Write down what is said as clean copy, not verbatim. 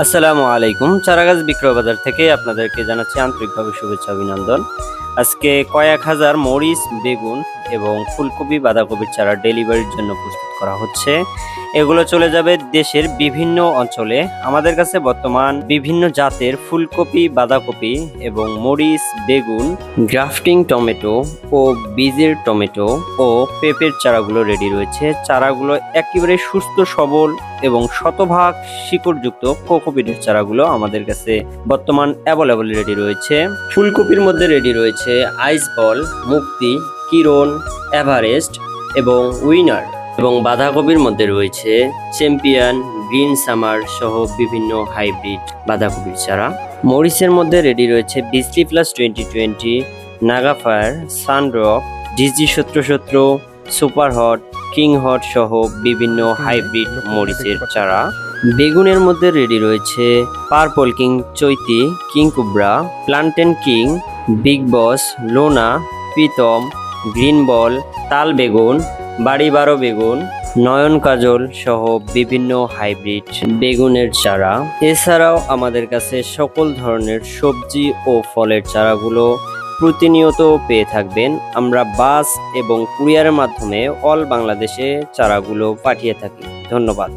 আসসালামু আলাইকুম। চারাগাছ বিক্রয় বাজার থেকে আপনাদেরকে জানাচ্ছি আন্তরিকভাবে শুভেচ্ছা অভিনন্দন। আজকে কয়েক হাজার মরিচ, বেগুন এবং ফুলকপি, বাঁধাকপির চারা ডেলিভারির জন্য প্রস্তুত করা হচ্ছে। এগুলো চলে যাবে দেশের বিভিন্ন অঞ্চলে। আমাদের কাছে বর্তমান বিভিন্ন জাতের ফুলকপি, বাঁধাকপি এবং মরিচ, বেগুন, গ্রাফটিং টমেটো ও বীজের টমেটো ও পেঁপের চারাগুলো রেডি রয়েছে। চারাগুলো একেবারে সুস্থ সবল এবং শতভাগ শিকড়যুক্ত কোকোপিটের চারাগুলো আমাদের কাছে বর্তমান অ্যাভেলেবল রেডি রয়েছে। ফুলকপির মধ্যে রেডি রয়েছে আইস বল, মুক্তি, কিরণ, এভারেস্ট এবং উইনার। এবং বাঁধাকপির মধ্যে রয়েছে চ্যাম্পিয়ন, গ্রিন সামার সহ বিভিন্ন হাইব্রিড বাঁধাকপির চারা। মরিচের মধ্যে রেডি রয়েছে বিসলি plus 2020, Naga fire, Sundrop, DG 1717, super hot, king hot সহ বিভিন্ন হাইব্রিড মরিচের চারা। বেগুনের মধ্যে রেডি রয়েছে purple king, Chaiti, king Kubra, plantain king, big boss, লোনা, প্রীতম, গ্রিন বল, তাল বেগুন, বাড়ি 12 বেগুন, নয়ন কাজল সহ বিভিন্ন হাইব্রিড বেগুনের চারা। এছাড়াও আমাদের কাছে সকল ধরনের সবজি ও ফলের চারাগুলো প্রতিনিয়ত পেয়ে থাকবেন। আমরা বাস এবং কুরিয়ারের মাধ্যমে অল বাংলাদেশে চারাগুলো পাঠিয়ে থাকি। ধন্যবাদ।